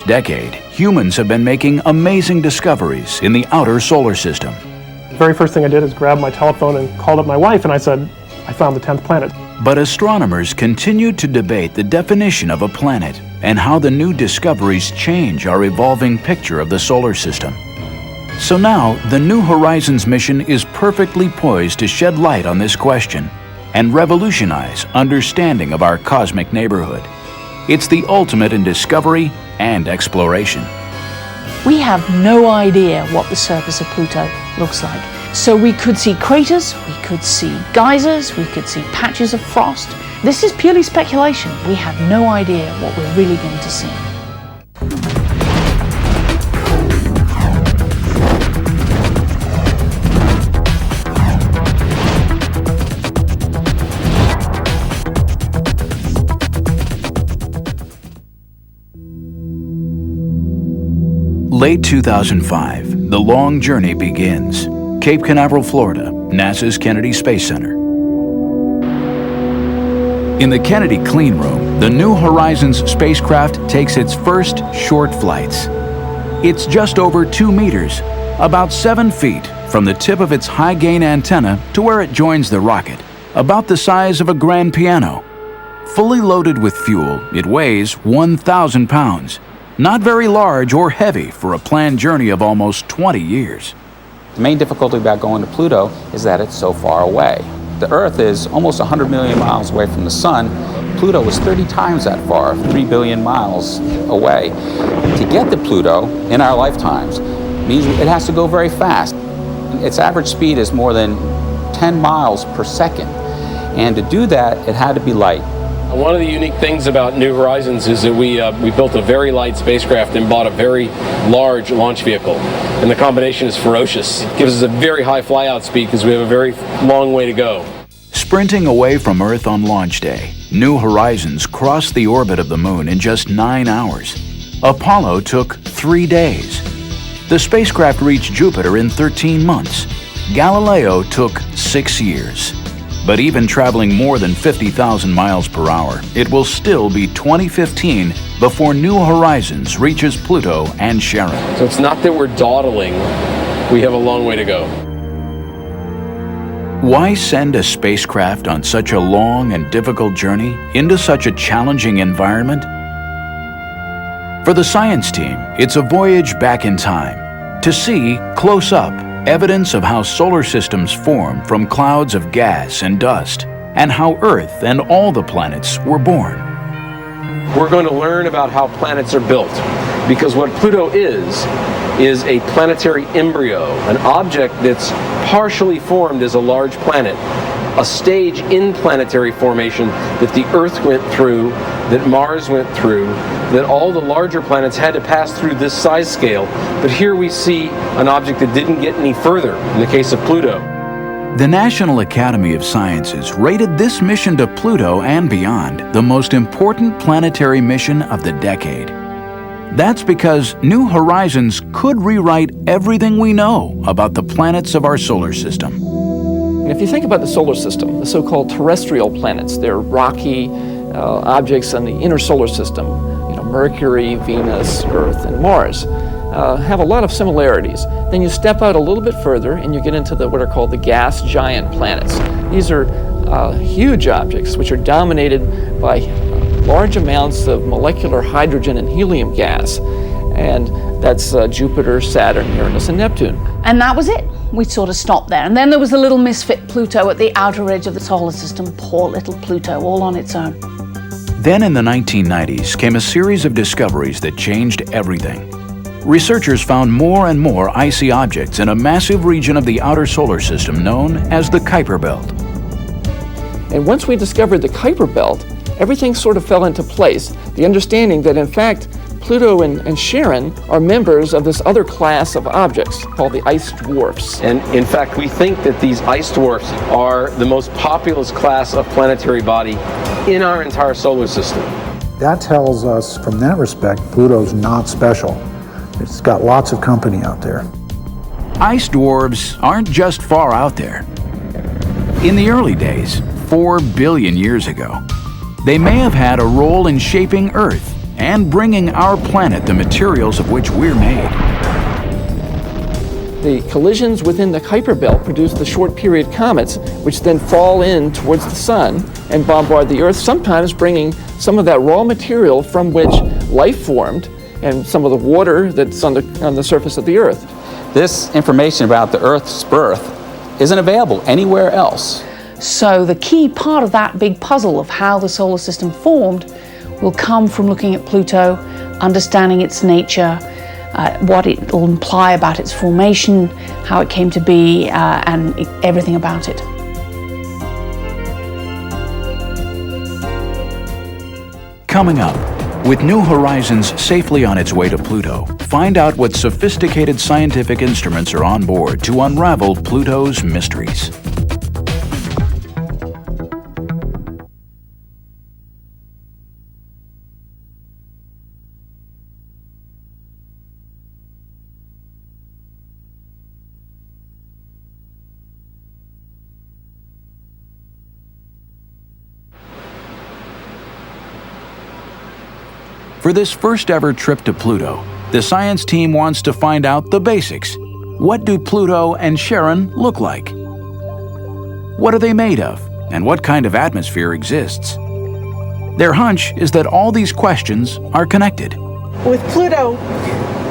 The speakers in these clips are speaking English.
decade, humans have been making amazing discoveries in the outer solar system. The very first thing I did is grab my telephone and called up my wife, and I said, I found the 10th planet. But astronomers continue to debate the definition of a planet and how the new discoveries change our evolving picture of the solar system. So now, the New Horizons mission is perfectly poised to shed light on this question and revolutionize understanding of our cosmic neighborhood. It's the ultimate in discovery and exploration. We have no idea what the surface of Pluto looks like. So we could see craters, we could see geysers, we could see patches of frost. This is purely speculation. We have no idea what we're really going to see. Late 2005, the long journey begins. Cape Canaveral, Florida, NASA's Kennedy Space Center. In the Kennedy clean room, the New Horizons spacecraft takes its first short flights. It's just over 2 meters, about 7 feet from the tip of its high-gain antenna to where it joins the rocket, about the size of a grand piano. Fully loaded with fuel, it weighs 1,000 pounds. Not very large or heavy for a planned journey of almost 20 years. The main difficulty about going to Pluto is that it's so far away. The Earth is almost 100 million miles away from the Sun. Pluto is 30 times that far, 3 billion miles away. To get to Pluto in our lifetimes means it has to go very fast. Its average speed is more than 10 miles per second. And to do that, it had to be light. One of the unique things about New Horizons is that we built a very light spacecraft and bought a very large launch vehicle. And the combination is ferocious. It gives us a very high flyout speed because we have a very long way to go. Sprinting away from Earth on launch day, New Horizons crossed the orbit of the Moon in just 9 hours. Apollo took 3 days. The spacecraft reached Jupiter in 13 months. Galileo took 6 years. But even traveling more than 50,000 miles per hour, it will still be 2015 before New Horizons reaches Pluto and Charon. So it's not that we're dawdling, we have a long way to go. Why send a spacecraft on such a long and difficult journey into such a challenging environment? For the science team, it's a voyage back in time to see, close up, evidence of how solar systems form from clouds of gas and dust, and how Earth and all the planets were born. We're going to learn about how planets are built, because what Pluto is a planetary embryo, an object that's partially formed as a large planet, a stage in planetary formation that the Earth went through, that Mars went through, that all the larger planets had to pass through this size scale. But here we see an object that didn't get any further in the case of Pluto. The National Academy of Sciences rated this mission to Pluto and beyond the most important planetary mission of the decade. That's because New Horizons could rewrite everything we know about the planets of our solar system. And if you think about the solar system, the so-called terrestrial planets, they're rocky objects in the inner solar system, Mercury, Venus, Earth, and Mars, have a lot of similarities. Then you step out a little bit further and you get into what are called the gas giant planets. These are huge objects which are dominated by large amounts of molecular hydrogen and helium gas. And that's Jupiter, Saturn, Uranus, and Neptune. And that was it. We sort of stopped there. And then there was the little misfit Pluto at the outer edge of the solar system. Poor little Pluto, all on its own. Then in the 1990s came a series of discoveries that changed everything. Researchers found more and more icy objects in a massive region of the outer solar system known as the Kuiper Belt. And once we discovered the Kuiper Belt, everything sort of fell into place. The understanding that in fact, Pluto and Charon are members of this other class of objects called the ice dwarfs. And in fact, we think that these ice dwarfs are the most populous class of planetary body in our entire solar system. That tells us, from that respect, Pluto's not special. It's got lots of company out there. Ice dwarfs aren't just far out there. In the early days, 4 billion years ago, they may have had a role in shaping Earth and bringing our planet the materials of which we're made. The collisions within the Kuiper belt produce the short-period comets, which then fall in towards the sun and bombard the Earth, sometimes bringing some of that raw material from which life formed and some of the water that's on the surface of the Earth. This information about the Earth's birth isn't available anywhere else. So the key part of that big puzzle of how the solar system formed will come from looking at Pluto, understanding its nature, what it will imply about its formation, how it came to be, and everything about it. Coming up, with New Horizons safely on its way to Pluto, find out what sophisticated scientific instruments are on board to unravel Pluto's mysteries. For this first ever trip to Pluto, the science team wants to find out the basics. What do Pluto and Charon look like? What are they made of? And what kind of atmosphere exists? Their hunch is that all these questions are connected. With Pluto,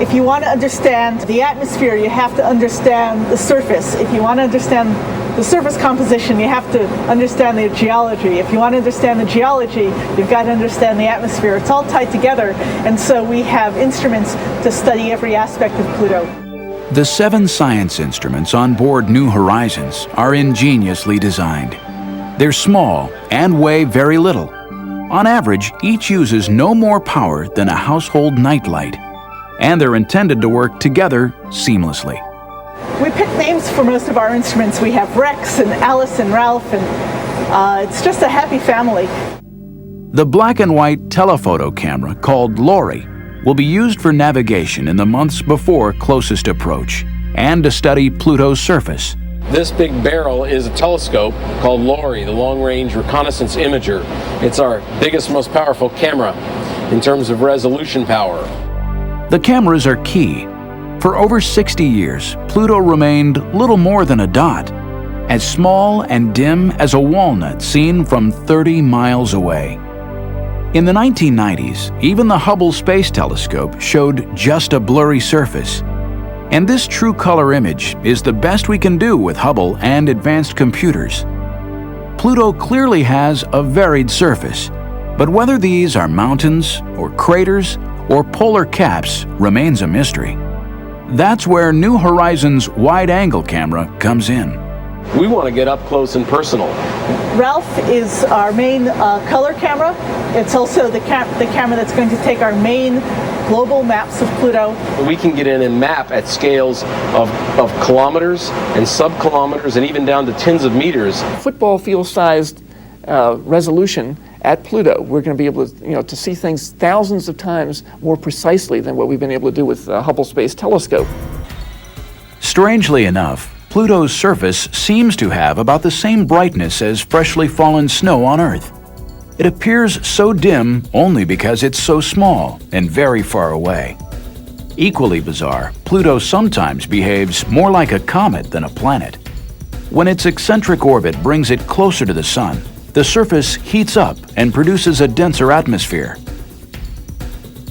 if you want to understand the atmosphere, you have to understand the surface. If you want to understand the surface composition, you have to understand the geology. If you want to understand the geology, you've got to understand the atmosphere. It's all tied together, and so we have instruments to study every aspect of Pluto. The 7 science instruments on board New Horizons are ingeniously designed. They're small and weigh very little. On average, each uses no more power than a household nightlight, and they're intended to work together seamlessly. We picked names for most of our instruments. We have Rex and Alice and Ralph, and it's just a happy family. The black and white telephoto camera called Lori will be used for navigation in the months before closest approach and to study Pluto's surface. This big barrel is a telescope called LORI, the Long Range Reconnaissance Imager. It's our biggest, most powerful camera in terms of resolution power. The cameras are key. For over 60 years, Pluto remained little more than a dot, as small and dim as a walnut seen from 30 miles away. In the 1990s, even the Hubble Space Telescope showed just a blurry surface. And this true color image is the best we can do with Hubble and advanced computers. Pluto clearly has a varied surface, but whether these are mountains or craters or polar caps remains a mystery. That's where New Horizons wide-angle camera comes in. We want to get up close and personal. Ralph is our main color camera. It's also the camera that's going to take our main global maps of Pluto. We can get in and map at scales of kilometers and sub-kilometers and even down to tens of meters. Football field-sized resolution at Pluto, we're going to be able to, to see things thousands of times more precisely than what we've been able to do with the Hubble Space Telescope. Strangely enough, Pluto's surface seems to have about the same brightness as freshly fallen snow on Earth. It appears so dim only because it's so small and very far away. Equally bizarre, Pluto sometimes behaves more like a comet than a planet. When its eccentric orbit brings it closer to the Sun, the surface heats up and produces a denser atmosphere.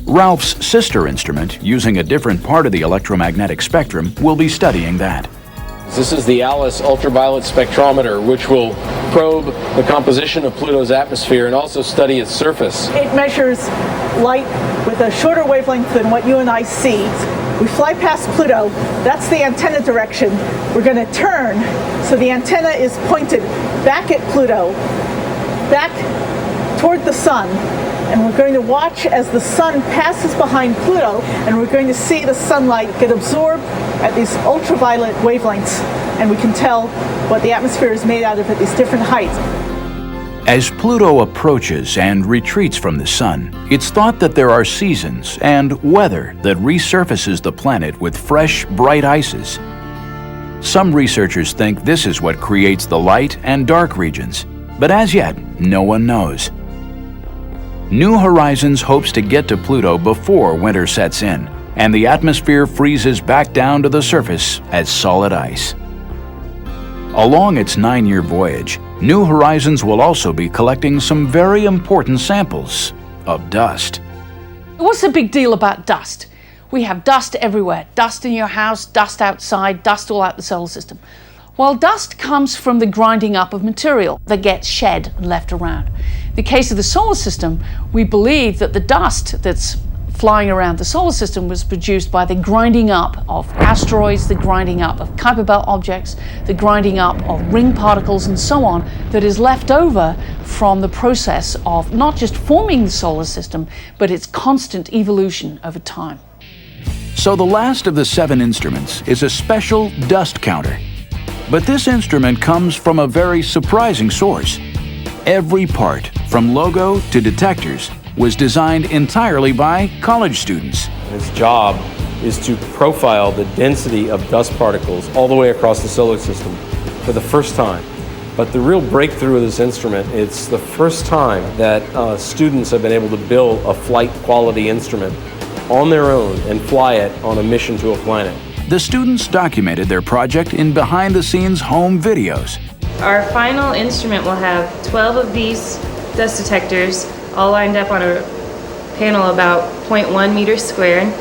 Ralph's sister instrument, using a different part of the electromagnetic spectrum, will be studying that. This is the ALICE ultraviolet spectrometer, which will probe the composition of Pluto's atmosphere and also study its surface. It measures light with a shorter wavelength than what you and I see. We fly past Pluto, that's the antenna direction. We're going to turn, so the antenna is pointed back at Pluto, back toward the Sun, and we're going to watch as the Sun passes behind Pluto, and we're going to see the sunlight get absorbed at these ultraviolet wavelengths, and we can tell what the atmosphere is made out of at these different heights. As Pluto approaches and retreats from the Sun, it's thought that there are seasons and weather that resurfaces the planet with fresh, bright ices. Some researchers think this is what creates the light and dark regions, but as yet, no one knows. New Horizons hopes to get to Pluto before winter sets in, and the atmosphere freezes back down to the surface as solid ice. Along its 9-year voyage, New Horizons will also be collecting some very important samples of dust. What's the big deal about dust? We have dust everywhere. Dust in your house, dust outside, dust all out the solar system. Well, dust comes from the grinding up of material that gets shed and left around. In the case of the solar system, we believe that the dust that's flying around the solar system was produced by the grinding up of asteroids, the grinding up of Kuiper Belt objects, the grinding up of ring particles and so on, that is left over from the process of not just forming the solar system, but its constant evolution over time. So the last of the 7 instruments is a special dust counter. But this instrument comes from a very surprising source. Every part, from logo to detectors, was designed entirely by college students. Its job is to profile the density of dust particles all the way across the solar system for the first time. But the real breakthrough of this instrument, it's the first time that students have been able to build a flight quality instrument on their own and fly it on a mission to a planet. The students documented their project in behind-the-scenes home videos. Our final instrument will have 12 of these dust detectors all lined up on a panel about 0.1 meters squared.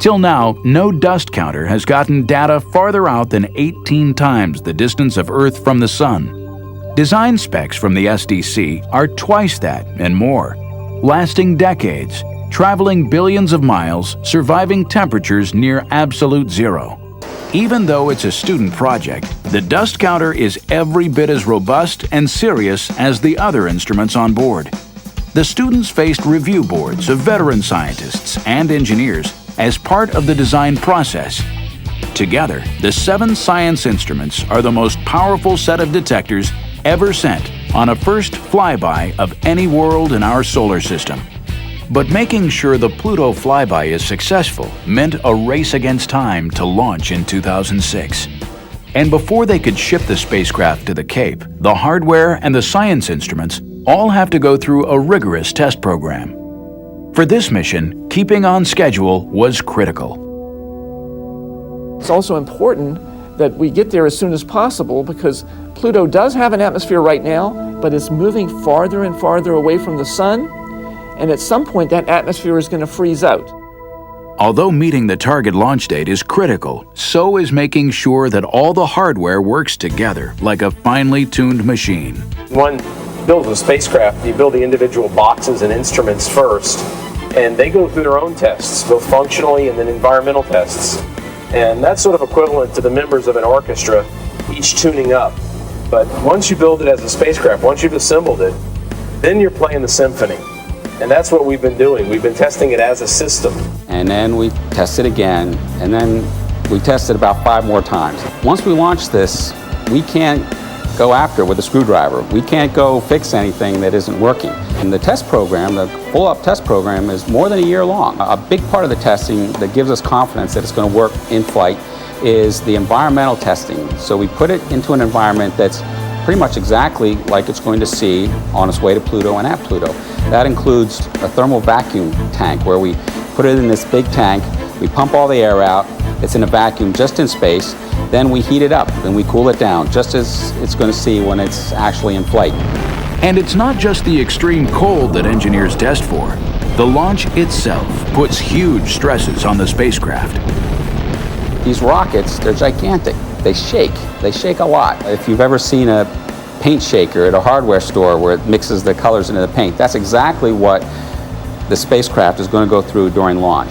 Till now, no dust counter has gotten data farther out than 18 times the distance of Earth from the Sun. Design specs from the SDC are twice that and more, lasting decades, traveling billions of miles, surviving temperatures near absolute zero. Even though it's a student project, the dust counter is every bit as robust and serious as the other instruments on board. The students faced review boards of veteran scientists and engineers as part of the design process. Together, the 7 science instruments are the most powerful set of detectors ever sent on a first flyby of any world in our solar system. But making sure the Pluto flyby is successful meant a race against time to launch in 2006. And before they could ship the spacecraft to the Cape, the hardware and the science instruments all have to go through a rigorous test program. For this mission, keeping on schedule was critical. It's also important that we get there as soon as possible because Pluto does have an atmosphere right now, but it's moving farther and farther away from the Sun. And at some point, that atmosphere is going to freeze out. Although meeting the target launch date is critical, so is making sure that all the hardware works together like a finely tuned machine. One builds a spacecraft, you build the individual boxes and instruments first, and they go through their own tests, both functionally and then environmental tests. And that's sort of equivalent to the members of an orchestra, each tuning up. But once you build it as a spacecraft, once you've assembled it, then you're playing the symphony. And that's what we've been doing. We've been testing it as a system. And then we test it again, and then we test it about 5 more times. Once we launch this, we can't go after with a screwdriver. We can't go fix anything that isn't working. And the test program, the full-up test program, is more than a year long. A big part of the testing that gives us confidence that it's going to work in flight is the environmental testing. So we put it into an environment that's pretty much exactly like it's going to see on its way to Pluto and at Pluto. That includes a thermal vacuum tank where we put it in this big tank, we pump all the air out, it's in a vacuum just in space, then we heat it up and we cool it down just as it's going to see when it's actually in flight. And it's not just the extreme cold that engineers test for. The launch itself puts huge stresses on the spacecraft. These rockets, they're gigantic. They shake a lot. If you've ever seen a paint shaker at a hardware store where it mixes the colors into the paint, that's exactly what the spacecraft is going to go through during launch.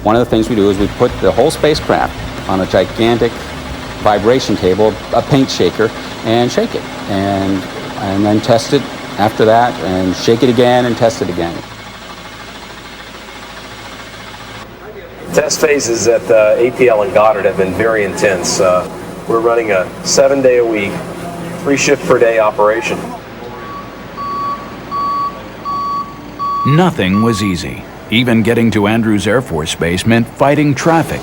One of the things we do is we put the whole spacecraft on a gigantic vibration table, a paint shaker, and shake it. And then test it after that, and shake it again and test it again. Test phases at APL and Goddard have been very intense. We're running a 7-day-a-week, 3-shift-per-day operation. Nothing was easy. Even getting to Andrews Air Force Base meant fighting traffic.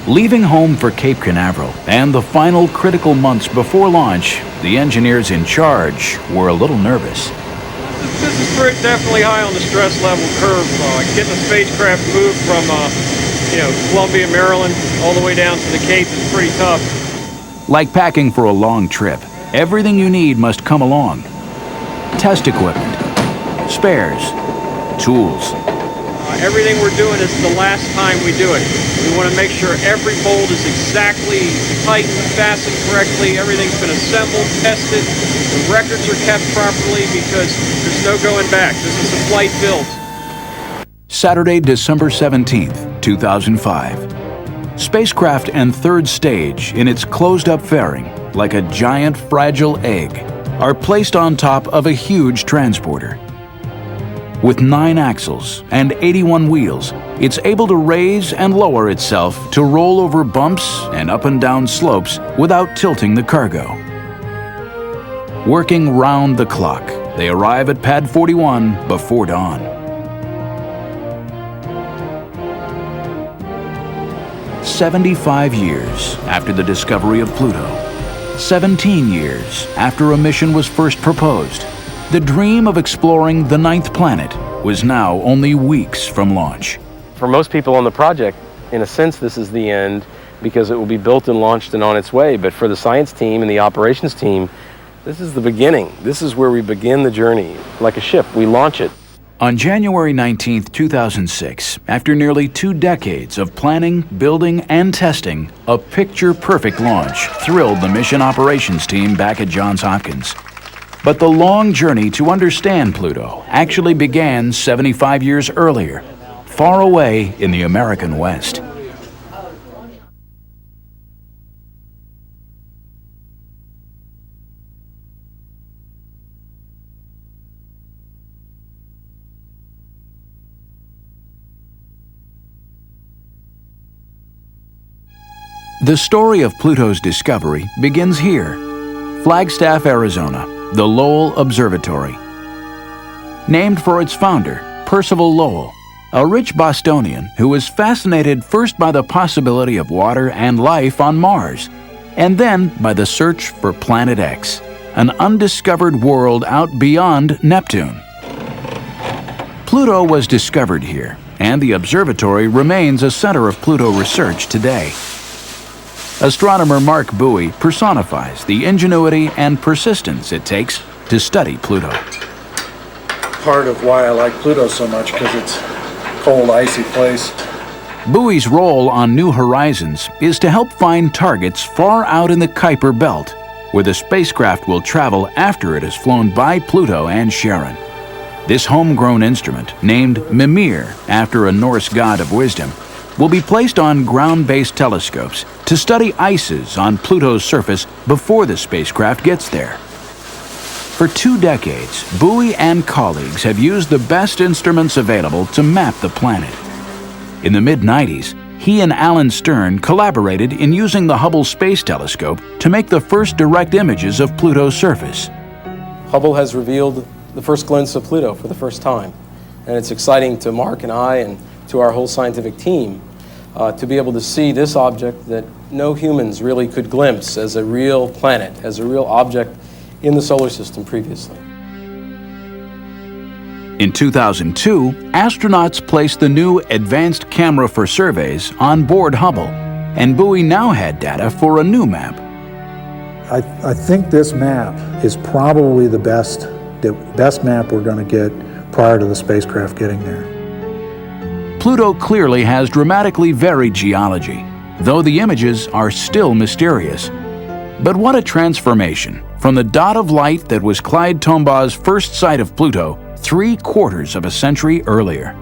Leaving home for Cape Canaveral and the final critical months before launch, the engineers in charge were a little nervous. This is definitely high on the stress level curve. Getting the spacecraft moved from Columbia, Maryland, all the way down to the Cape is pretty tough. Like packing for a long trip, everything you need must come along. Test equipment, spares, tools. Everything we're doing is the last time we do it. We want to make sure every bolt is exactly tightened, fastened correctly, everything's been assembled, tested, the records are kept properly because there's no going back. This is a flight build. Saturday, December 17th, 2005. Spacecraft and third stage, in its closed-up fairing, like a giant fragile egg, are placed on top of a huge transporter. With 9 axles and 81 wheels, it's able to raise and lower itself to roll over bumps and up and down slopes without tilting the cargo. Working round the clock, they arrive at Pad 41 before dawn. 75 years after the discovery of Pluto, 17 years after a mission was first proposed, the dream of exploring the 9th planet was now only weeks from launch. For most people on the project, in a sense, this is the end because it will be built and launched and on its way. But for the science team and the operations team, this is the beginning. This is where we begin the journey. Like a ship, we launch it. On January 19, 2006, after nearly 2 decades of planning, building, and testing, a picture-perfect launch thrilled the mission operations team back at Johns Hopkins. But the long journey to understand Pluto actually began 75 years earlier, far away in the American West. The story of Pluto's discovery begins here, Flagstaff, Arizona, the Lowell Observatory. Named for its founder, Percival Lowell, a rich Bostonian who was fascinated first by the possibility of water and life on Mars, and then by the search for Planet X, an undiscovered world out beyond Neptune. Pluto was discovered here, and the observatory remains a center of Pluto research today. Astronomer Mark Bowie personifies the ingenuity and persistence it takes to study Pluto. Part of why I like Pluto so much, because it's a cold, icy place. Bowie's role on New Horizons is to help find targets far out in the Kuiper Belt, where the spacecraft will travel after it has flown by Pluto and Charon. This homegrown instrument, named Mimir after a Norse god of wisdom, will be placed on ground-based telescopes to study ices on Pluto's surface before the spacecraft gets there. For 2 decades, Bowie and colleagues have used the best instruments available to map the planet. In the mid-90s, he and Alan Stern collaborated in using the Hubble Space Telescope to make the first direct images of Pluto's surface. Hubble has revealed the first glimpse of Pluto for the first time. And it's exciting to Mark and I and to our whole scientific team to be able to see this object that no humans really could glimpse as a real planet, as a real object in the solar system previously. In 2002, astronauts placed the new Advanced Camera for Surveys on board Hubble, and Bowie now had data for a new map. I think this map is probably the best map we're going to get prior to the spacecraft getting there. Pluto clearly has dramatically varied geology, though the images are still mysterious. But what a transformation from the dot of light that was Clyde Tombaugh's first sight of Pluto 3/4 of a century earlier.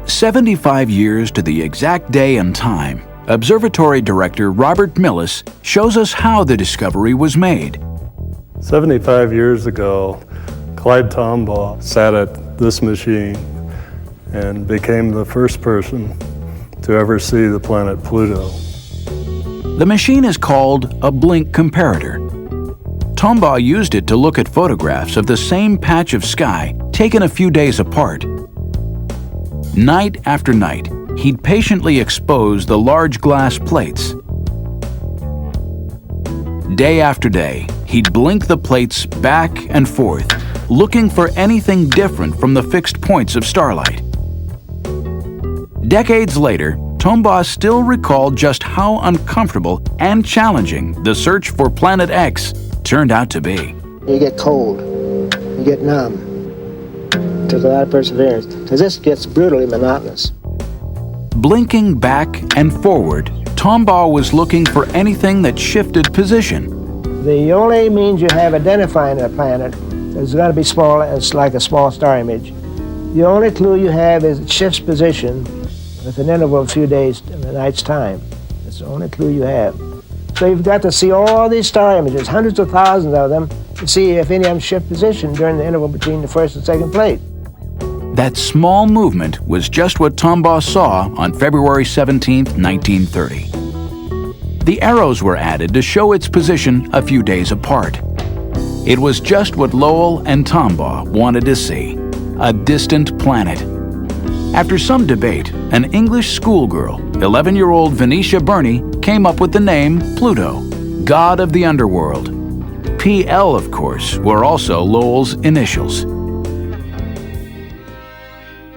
75 years to the exact day and time, Observatory Director Robert Millis shows us how the discovery was made. 75 years ago, Clyde Tombaugh sat at this machine and became the first person to ever see the planet Pluto. The machine is called a blink comparator. Tombaugh used it to look at photographs of the same patch of sky taken a few days apart. Night after night, he'd patiently expose the large glass plates. Day after day, he'd blink the plates back and forth, looking for anything different from the fixed points of starlight. Decades later, Tombaugh still recalled just how uncomfortable and challenging the search for Planet X turned out to be. You get cold, you get numb. It took a lot of perseverance, because this gets brutally monotonous. Blinking back and forward, Tombaugh was looking for anything that shifted position. The only means you have identifying a planet is going to be small, it's like a small star image. The only clue you have is it shifts position with an interval of a few days in the night's time. That's the only clue you have. So you've got to see all these star images, hundreds of thousands of them, to see if any of them shift position during the interval between the first and second plate. That small movement was just what Tombaugh saw on February 17, 1930. The arrows were added to show its position a few days apart. It was just what Lowell and Tombaugh wanted to see, a distant planet. After some debate, an English schoolgirl, 11-year-old Venetia Burney, came up with the name Pluto, god of the underworld. PL, of course, were also Lowell's initials.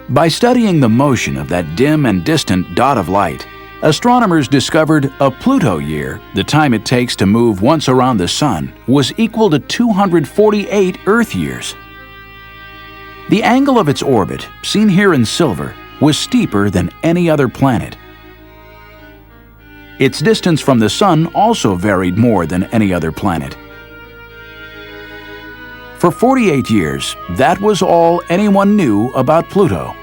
By studying the motion of that dim and distant dot of light, astronomers discovered a Pluto year, the time it takes to move once around the Sun, was equal to 248 Earth years. The angle of its orbit, seen here in silver, was steeper than any other planet. Its distance from the Sun also varied more than any other planet. For 48 years, that was all anyone knew about Pluto.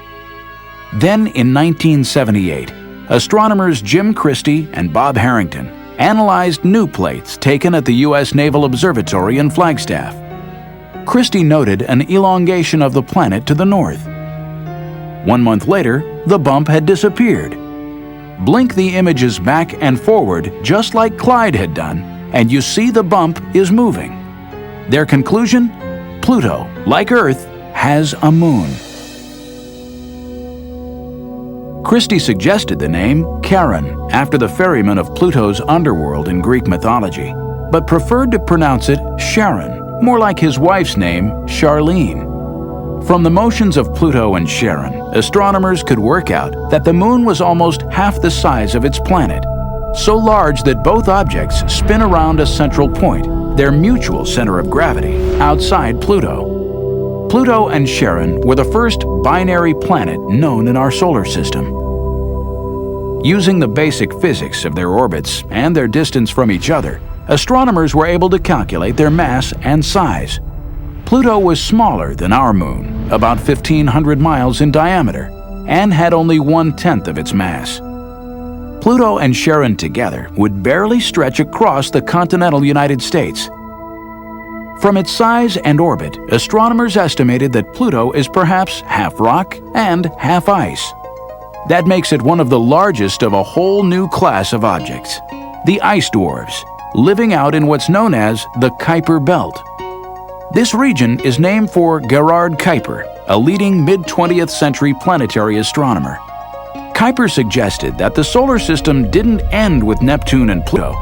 Then, in 1978, astronomers Jim Christie and Bob Harrington analyzed new plates taken at the U.S. Naval Observatory in Flagstaff. Christie noted an elongation of the planet to the north. 1 month later, the bump had disappeared. Blink the images back and forward just like Clyde had done, and you see the bump is moving. Their conclusion? Pluto, like Earth, has a moon. Christie suggested the name Charon after the ferryman of Pluto's underworld in Greek mythology, but preferred to pronounce it Charon, more like his wife's name, Charlene. From the motions of Pluto and Charon, astronomers could work out that the moon was almost half the size of its planet, so large that both objects spin around a central point, their mutual center of gravity, outside Pluto. Pluto and Charon were the first binary planet known in our solar system. Using the basic physics of their orbits and their distance from each other, astronomers were able to calculate their mass and size. Pluto was smaller than our moon, about 1,500 miles in diameter, and had only 1/10 of its mass. Pluto and Charon together would barely stretch across the continental United States. From its size and orbit, astronomers estimated that Pluto is perhaps half rock and half ice. That makes it one of the largest of a whole new class of objects, the ice dwarfs, living out in what's known as the Kuiper Belt. This region is named for Gerard Kuiper, a leading mid-20th century planetary astronomer. Kuiper suggested that the solar system didn't end with Neptune and Pluto,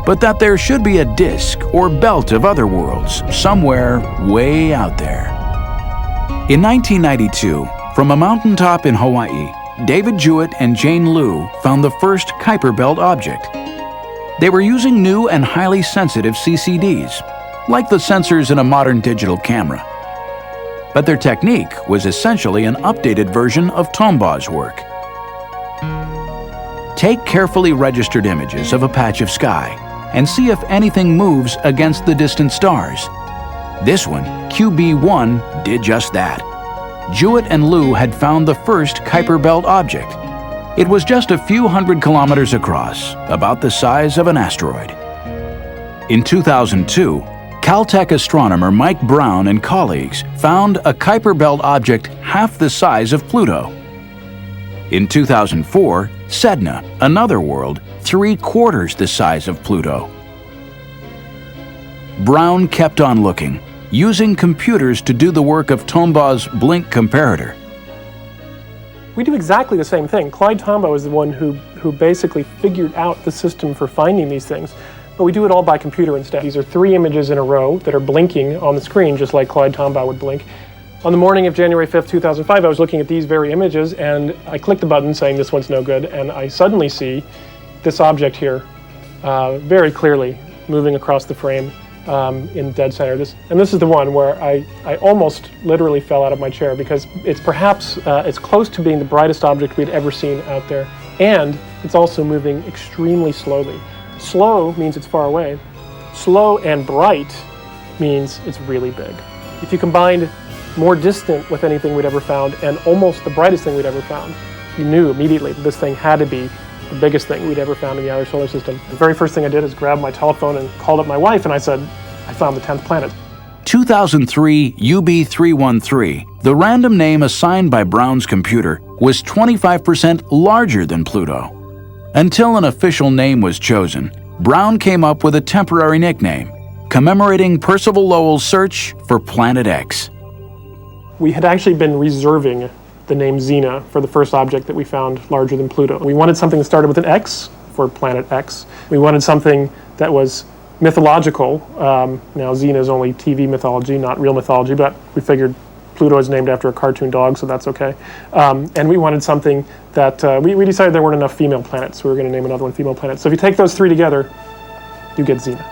but that there should be a disk or belt of other worlds somewhere way out there. In 1992, from a mountaintop in Hawaii, David Jewett and Jane Liu found the first Kuiper Belt object. They were using new and highly sensitive CCDs, like the sensors in a modern digital camera. But their technique was essentially an updated version of Tombaugh's work. Take carefully registered images of a patch of sky and see if anything moves against the distant stars. This one, QB1, did just that. Jewett and Liu had found the first Kuiper Belt object. It was just a few hundred kilometers across, about the size of an asteroid. In 2002, Caltech astronomer Mike Brown and colleagues found a Kuiper Belt object half the size of Pluto. In 2004, Sedna, another world, 3/4 the size of Pluto. Brown kept on looking, using computers to do the work of Tombaugh's blink comparator. We do exactly the same thing. Clyde Tombaugh is the one who basically figured out the system for finding these things, but we do it all by computer instead. These are 3 images in a row that are blinking on the screen, just like Clyde Tombaugh would blink. On the morning of January 5th, 2005, I was looking at these very images, and I clicked the button saying this one's no good, and I suddenly see this object here very clearly moving across the frame in dead center. This is the one where I almost literally fell out of my chair, because it's perhaps it's close to being the brightest object we'd ever seen out there, and it's also moving extremely slowly. Slow means it's far away. Slow and bright means it's really big. If you combined more distant with anything we'd ever found and almost the brightest thing we'd ever found, you knew immediately that this thing had to be the biggest thing we'd ever found in the outer solar system. The very first thing I did is grab my telephone and called up my wife, and I said, I found the 10th planet. 2003 UB313, the random name assigned by Brown's computer, was 25% larger than Pluto. Until an official name was chosen, Brown came up with a temporary nickname, commemorating Percival Lowell's search for Planet X. We had actually been reserving the name Xena for the first object that we found larger than Pluto. We wanted something that started with an X for Planet X. We wanted something that was mythological. Now Xena is only TV mythology, not real mythology, but we figured Pluto is named after a cartoon dog, so that's okay. And we wanted something that, we decided there weren't enough female planets, so we were going to name another one female planet. So if you take those 3 together, you get Xena.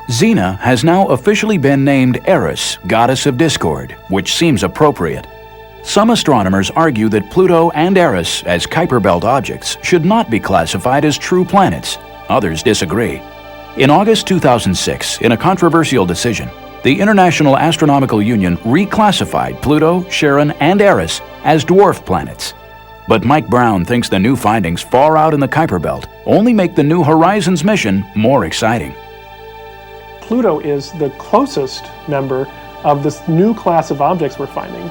Xena has now officially been named Eris, goddess of discord, which seems appropriate. Some astronomers argue that Pluto and Eris, as Kuiper Belt objects, should not be classified as true planets. Others disagree. In August 2006, in a controversial decision, the International Astronomical Union reclassified Pluto, Charon, and Eris as dwarf planets. But Mike Brown thinks the new findings far out in the Kuiper Belt only make the New Horizons mission more exciting. Pluto is the closest member of this new class of objects we're finding.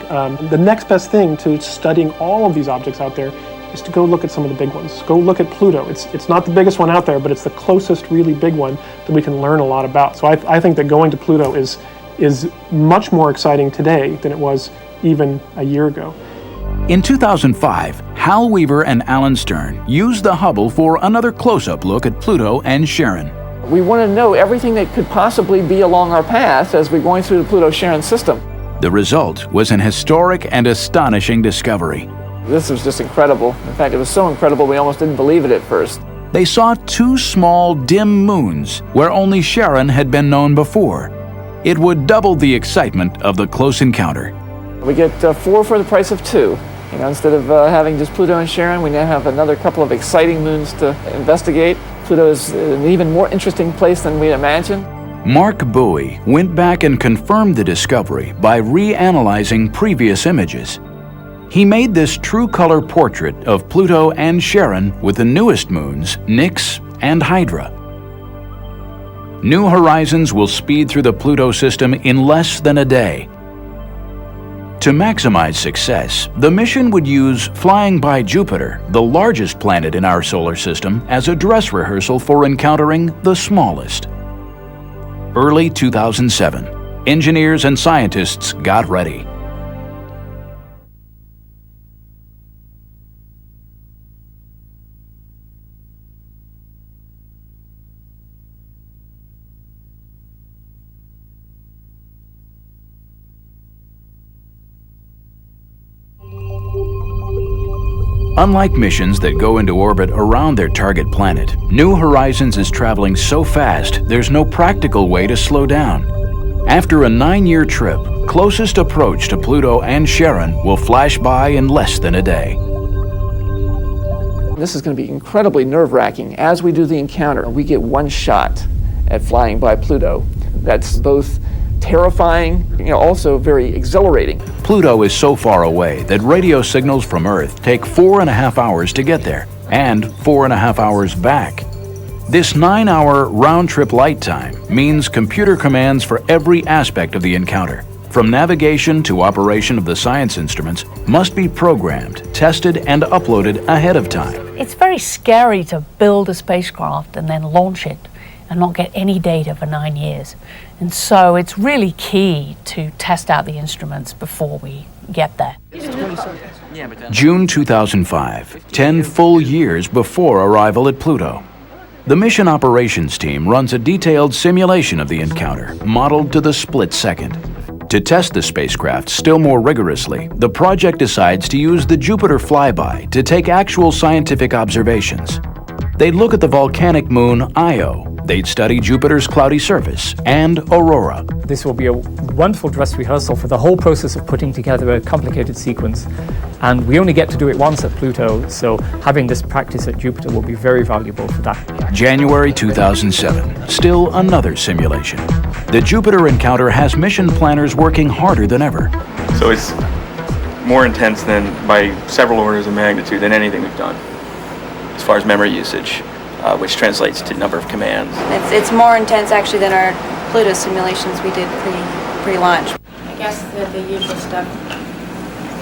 The next best thing to studying all of these objects out there is to go look at some of the big ones. Go look at Pluto. It's not the biggest one out there, but it's the closest really big one that we can learn a lot about. So I think that going to Pluto is much more exciting today than it was even a year ago. In 2005, Hal Weaver and Alan Stern used the Hubble for another close-up look at Pluto and Charon. We want to know everything that could possibly be along our path as we're going through the Pluto-Charon system. The result was an historic and astonishing discovery. This was just incredible. In fact, it was so incredible we almost didn't believe it at first. They saw 2 small, dim moons where only Charon had been known before. It would double the excitement of the close encounter. We get 4 for the price of 2. You know, instead of having just Pluto and Charon, we now have another couple of exciting moons to investigate. Pluto is an even more interesting place than we imagined. Mark Bowie went back and confirmed the discovery by reanalyzing previous images. He made this true color portrait of Pluto and Charon with the newest moons, Nix and Hydra. New Horizons will speed through the Pluto system in less than a day. To maximize success, the mission would use flying by Jupiter, the largest planet in our solar system, as a dress rehearsal for encountering the smallest. Early 2007, engineers and scientists got ready. Unlike missions that go into orbit around their target planet, New Horizons is traveling so fast there's no practical way to slow down. After a 9-year trip, closest approach to Pluto and Charon will flash by in less than a day. This is going to be incredibly nerve-wracking. As we do the encounter, we get one shot at flying by Pluto. That's both terrifying, also very exhilarating. Pluto is so far away that radio signals from Earth take 4.5 hours to get there, and 4.5 hours back. This 9-hour round-trip light time means computer commands for every aspect of the encounter, from navigation to operation of the science instruments, must be programmed, tested, and uploaded ahead of time. It's very scary to build a spacecraft and then launch it and not get any data for 9 years. And so it's really key to test out the instruments before we get there. June 2005, 10 full years before arrival at Pluto. The mission operations team runs a detailed simulation of the encounter, modeled to the split second. To test the spacecraft still more rigorously, the project decides to use the Jupiter flyby to take actual scientific observations. They'd look at the volcanic moon Io. They'd study Jupiter's cloudy surface and aurora. This will be a wonderful dress rehearsal for the whole process of putting together a complicated sequence. And we only get to do it once at Pluto, so having this practice at Jupiter will be very valuable for that. January 2007, still another simulation. The Jupiter encounter has mission planners working harder than ever. So it's more intense than by several orders of magnitude than anything we've done as far as memory usage, which translates to number of commands. It's more intense actually than our Pluto simulations we did pre-launch. I guess the usual stuff.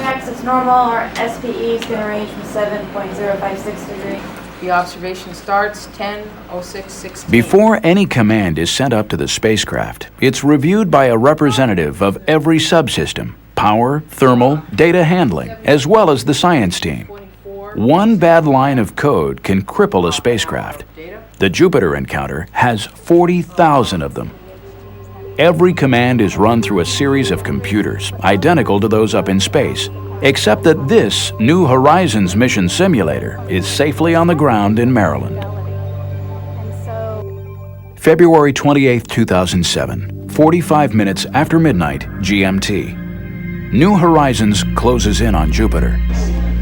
Axis normal, our SPE is going to range from 7.056 degrees. The observation starts 10:06:16. Before any command is sent up to the spacecraft, it's reviewed by a representative of every subsystem, power, thermal, data handling, as well as the science team. One bad line of code can cripple a spacecraft. The Jupiter encounter has 40,000 of them. Every command is run through a series of computers, identical to those up in space, except that this New Horizons mission simulator is safely on the ground in Maryland. February 28, 2007, 45 minutes after midnight GMT. New Horizons closes in on Jupiter.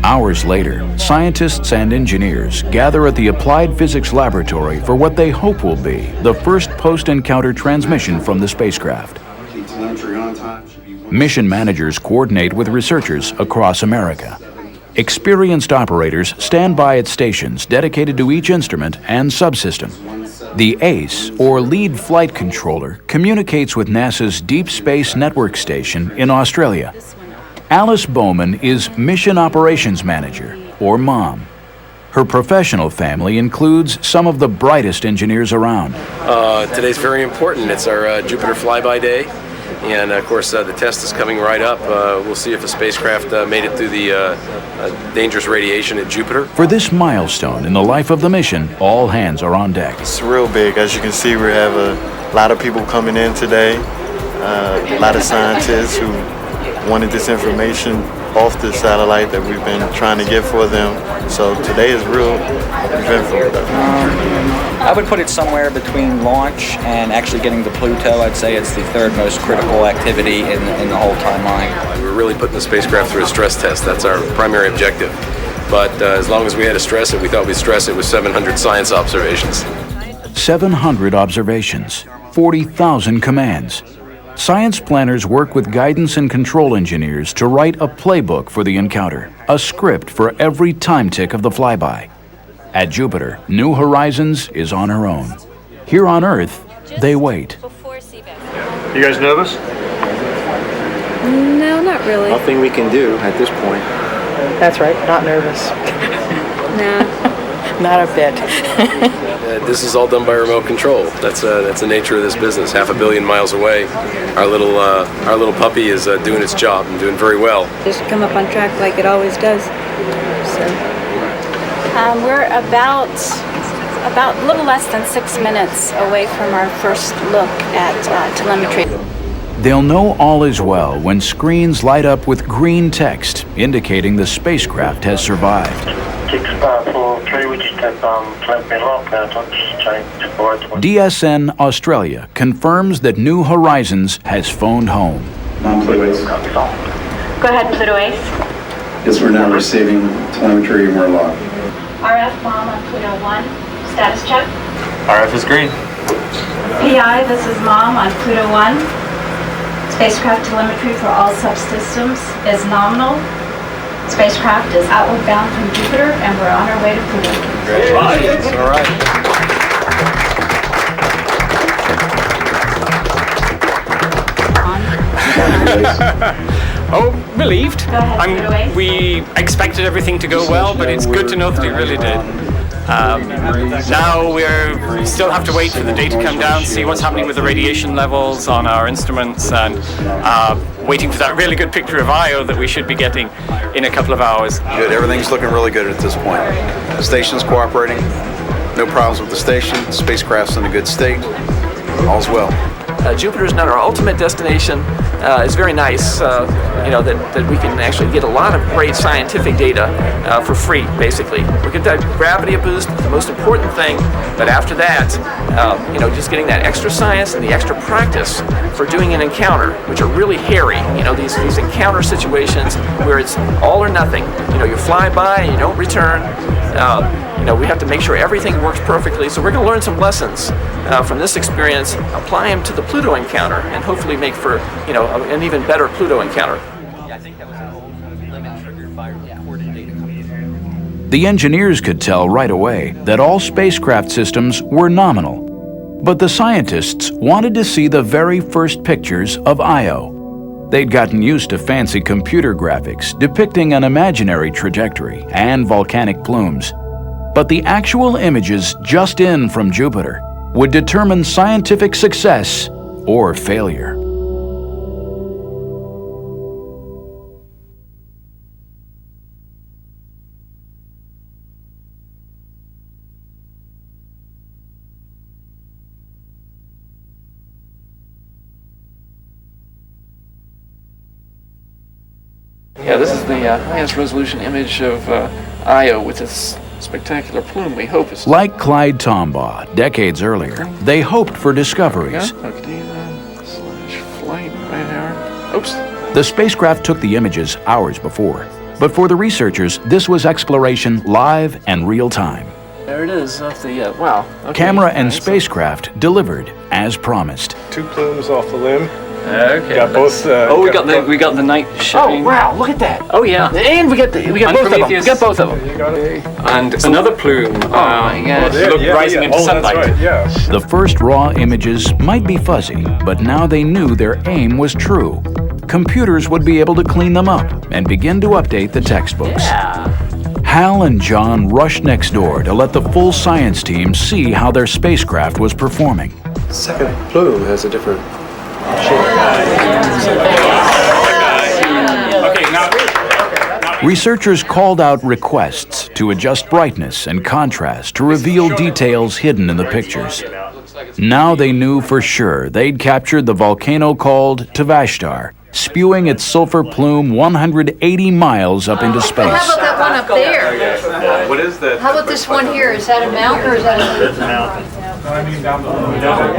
Hours later, scientists and engineers gather at the Applied Physics Laboratory for what they hope will be the first post-encounter transmission from the spacecraft. Mission managers coordinate with researchers across America. Experienced operators stand by at stations dedicated to each instrument and subsystem. The ACE, or Lead Flight Controller, communicates with NASA's Deep Space Network Station in Australia. Alice Bowman is Mission Operations Manager, or MOM. Her professional family includes some of the brightest engineers around. Today's very important. It's our Jupiter flyby day. And of course, the test is coming right up. We'll see if a spacecraft made it through the dangerous radiation at Jupiter. For this milestone in the life of the mission, all hands are on deck. It's real big. As you can see, we have a lot of people coming in today, a lot of scientists who wanted this information off the satellite that we've been trying to get for them. So today is real eventful. I would put it somewhere between launch and actually getting to Pluto. I'd say it's the third most critical activity in the whole timeline. We're really putting the spacecraft through a stress test. That's our primary objective. But as long as we had to stress it, we thought we'd stress it with 700 science observations. 700 observations, 40,000 commands. Science planners work with guidance and control engineers to write a playbook for the encounter, a script for every time tick of the flyby. At Jupiter, New Horizons is on her own. Here on Earth, they wait. You guys nervous? No, not really. Nothing we can do at this point. That's right, not nervous. No. Not a bit. This is all done by remote control. That's the nature of this business. 500 million miles away, our little puppy is doing its job and doing very well. Just come up on track like it always does. So. We're about a little less than 6 minutes away from our first look at telemetry. They'll know all is well when screens light up with green text indicating the spacecraft has survived. DSN Australia confirms that New Horizons has phoned home. Pluto Ace. Go ahead, Pluto Ace. Yes, we're now receiving telemetry and we're locked. RF mom on Pluto 1. Status check. RF is green. PI, this is mom on Pluto 1. Spacecraft telemetry for all subsystems is nominal. Spacecraft is outward bound from Jupiter, and we're on our way to Pluto. Congratulations. All right. Oh, relieved. We expected everything to go well, but it's good to know that it really did. Now we still have to wait for the data to come down, see what's happening with the radiation levels on our instruments, and waiting for that really good picture of Io that we should be getting in a couple of hours. Good, everything's looking really good at this point. The station's cooperating, no problems with the station, the spacecraft's in a good state, all's well. Jupiter's not our ultimate destination. It's very nice, that we can actually get a lot of great scientific data for free, basically. We get that gravity boost, the most important thing, but after that, just getting that extra science and the extra practice for doing an encounter, which are really hairy. These encounter situations where it's all or nothing. You fly by and you don't return. We have to make sure everything works perfectly. So we're going to learn some lessons from this experience, apply them to the Pluto encounter, and hopefully make for an even better Pluto encounter. The engineers could tell right away that all spacecraft systems were nominal, but the scientists wanted to see the very first pictures of Io. They'd gotten used to fancy computer graphics depicting an imaginary trajectory and volcanic plumes. But the actual images just in from Jupiter would determine scientific success or failure. Yeah, this is the highest resolution image of Io with its spectacular plume, we hope. Like Clyde Tombaugh decades earlier, they hoped for discoveries. Flight right there. Oops. The spacecraft took the images hours before, but for the researchers, this was exploration live and real time. There it is off the, wow. Okay. Camera and spacecraft delivered as promised. 2 plumes off the limb. Okay. Got both. We got the night shipping. Oh wow! Look at that. Oh yeah. And we got both of them. We got both of them. And another plume. Oh my gosh! Look, rising into sunlight. Right, yeah. The first raw images might be fuzzy, but now they knew their aim was true. Computers would be able to clean them up and begin to update the textbooks. Yeah. Hal and John rushed next door to let the full science team see how their spacecraft was performing. The second plume has a different shape. Researchers called out requests to adjust brightness and contrast to reveal details hidden in the pictures. Now they knew for sure they'd captured the volcano called Tvashtar, spewing its sulfur plume 180 miles up into space. How about that one up there? What is that? How about this one here? Is that a mountain or is that a mountain?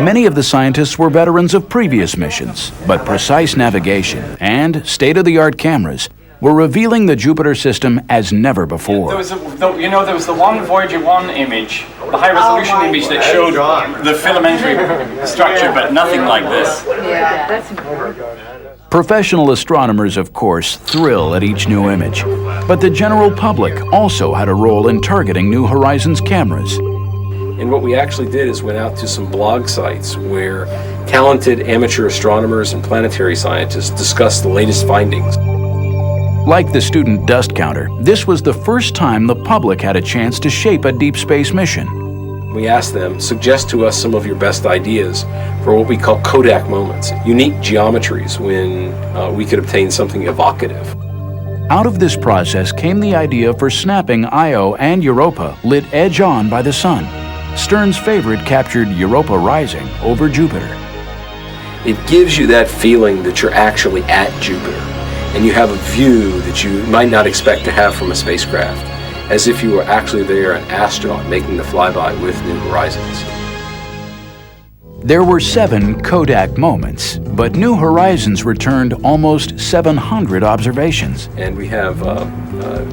Many of the scientists were veterans of previous missions, but precise navigation and state-of-the-art cameras were revealing the Jupiter system as never before. There was the one Voyager 1 image, the high-resolution image that showed the filamentary structure, but nothing like this. Yeah, that's Professional astronomers, of course, thrill at each new image, but the general public also had a role in targeting New Horizons cameras. And what we actually did is went out to some blog sites where talented amateur astronomers and planetary scientists discussed the latest findings. Like the student dust counter, this was the first time the public had a chance to shape a deep space mission. We asked them, suggest to us some of your best ideas for what we call Kodak moments, unique geometries when we could obtain something evocative. Out of this process came the idea for snapping Io and Europa lit edge-on by the sun. Stern's favorite captured Europa rising over Jupiter. It gives you that feeling that you're actually at Jupiter, and you have a view that you might not expect to have from a spacecraft, as if you were actually there, an astronaut making the flyby with New Horizons. There were 7 Kodak moments, but New Horizons returned almost 700 observations. And we have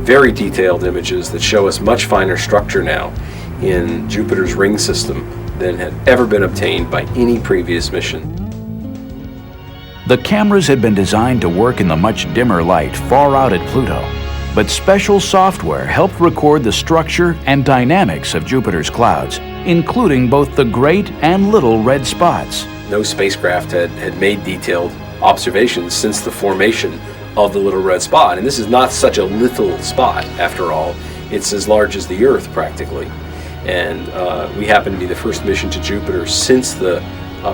very detailed images that show us much finer structure now in Jupiter's ring system than had ever been obtained by any previous mission. The cameras had been designed to work in the much dimmer light far out at Pluto, but special software helped record the structure and dynamics of Jupiter's clouds, including both the great and little red spots. No spacecraft had made detailed observations since the formation of the little red spot. And this is not such a little spot, after all. It's as large as the Earth, practically. And we happen to be the first mission to Jupiter since the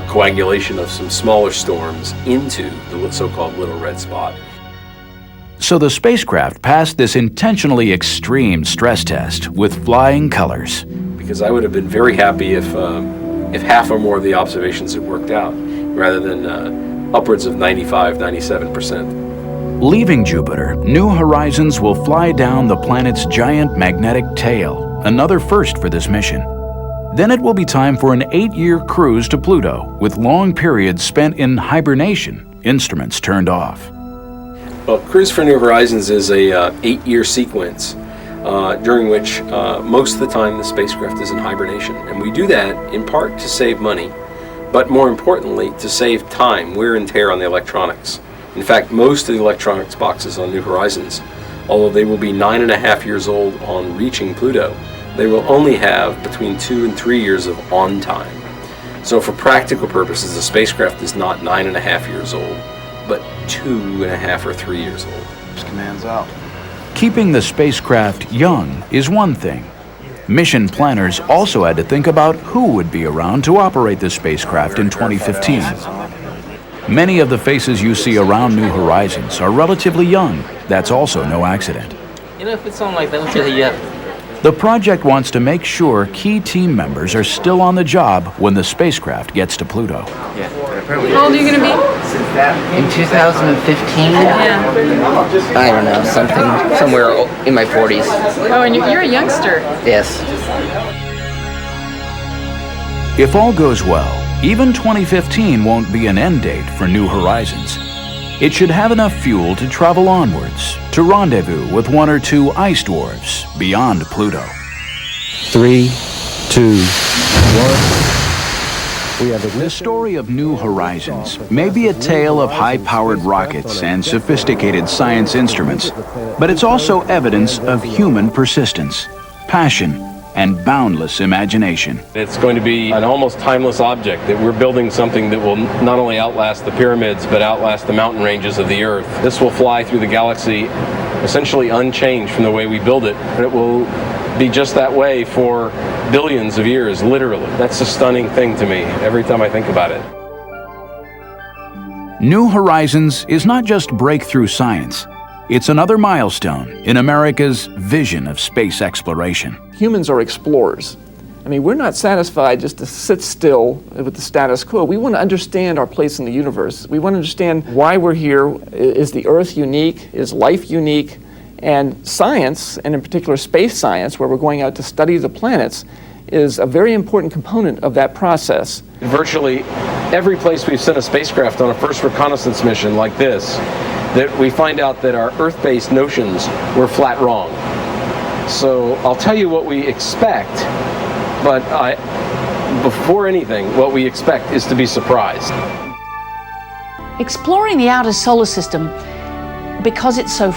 coagulation of some smaller storms into the so-called little red spot. So the spacecraft passed this intentionally extreme stress test with flying colors. Because I would have been very happy if half or more of the observations had worked out, rather than upwards of 95, 97%. Leaving Jupiter, New Horizons will fly down the planet's giant magnetic tail, another first for this mission. Then it will be time for an 8-year cruise to Pluto, with long periods spent in hibernation, instruments turned off. Well, Cruise for New Horizons is a 8-year sequence during which most of the time the spacecraft is in hibernation. And we do that in part to save money, but more importantly to save time, wear and tear on the electronics. In fact, most of the electronics boxes on New Horizons, although they will be 9.5 years old on reaching Pluto, they will only have between 2 and 3 years of on time. So for practical purposes, the spacecraft is not 9.5 years old, but 2.5 or 3 years old. Commands out. Keeping the spacecraft young is one thing. Mission planners also had to think about who would be around to operate the spacecraft in 2015. Many of the faces you see around New Horizons are relatively young. That's also no accident. You know, if it's something like that, we'll say yeah. The project wants to make sure key team members are still on the job when the spacecraft gets to Pluto. Yeah. How old are you going to be? In 2015? Yeah. I don't know, somewhere in my 40s. Oh, and you're a youngster. Yes. If all goes well, even 2015 won't be an end date for New Horizons. It should have enough fuel to travel onwards, to rendezvous with 1 or 2 ice dwarfs beyond Pluto. 3, 2, 1. The story of New Horizons may be a tale of high-powered rockets and sophisticated science instruments, but it's also evidence of human persistence, passion, and boundless imagination. It's going to be an almost timeless object, that we're building something that will not only outlast the pyramids, but outlast the mountain ranges of the Earth. This will fly through the galaxy essentially unchanged from the way we build it, and it will be just that way for billions of years, literally. That's a stunning thing to me every time I think about it. New Horizons is not just breakthrough science. It's another milestone in America's vision of space exploration. Humans are explorers. I mean, we're not satisfied just to sit still with the status quo. We want to understand our place in the universe. We want to understand why we're here. Is the Earth unique? Is life unique? And science, and in particular space science, where we're going out to study the planets, is a very important component of that process. Virtually every place we've sent a spacecraft on a first reconnaissance mission like this, that we find out that our Earth-based notions were flat wrong. So I'll tell you what we expect, but before anything, what we expect is to be surprised. Exploring the outer solar system, because it's so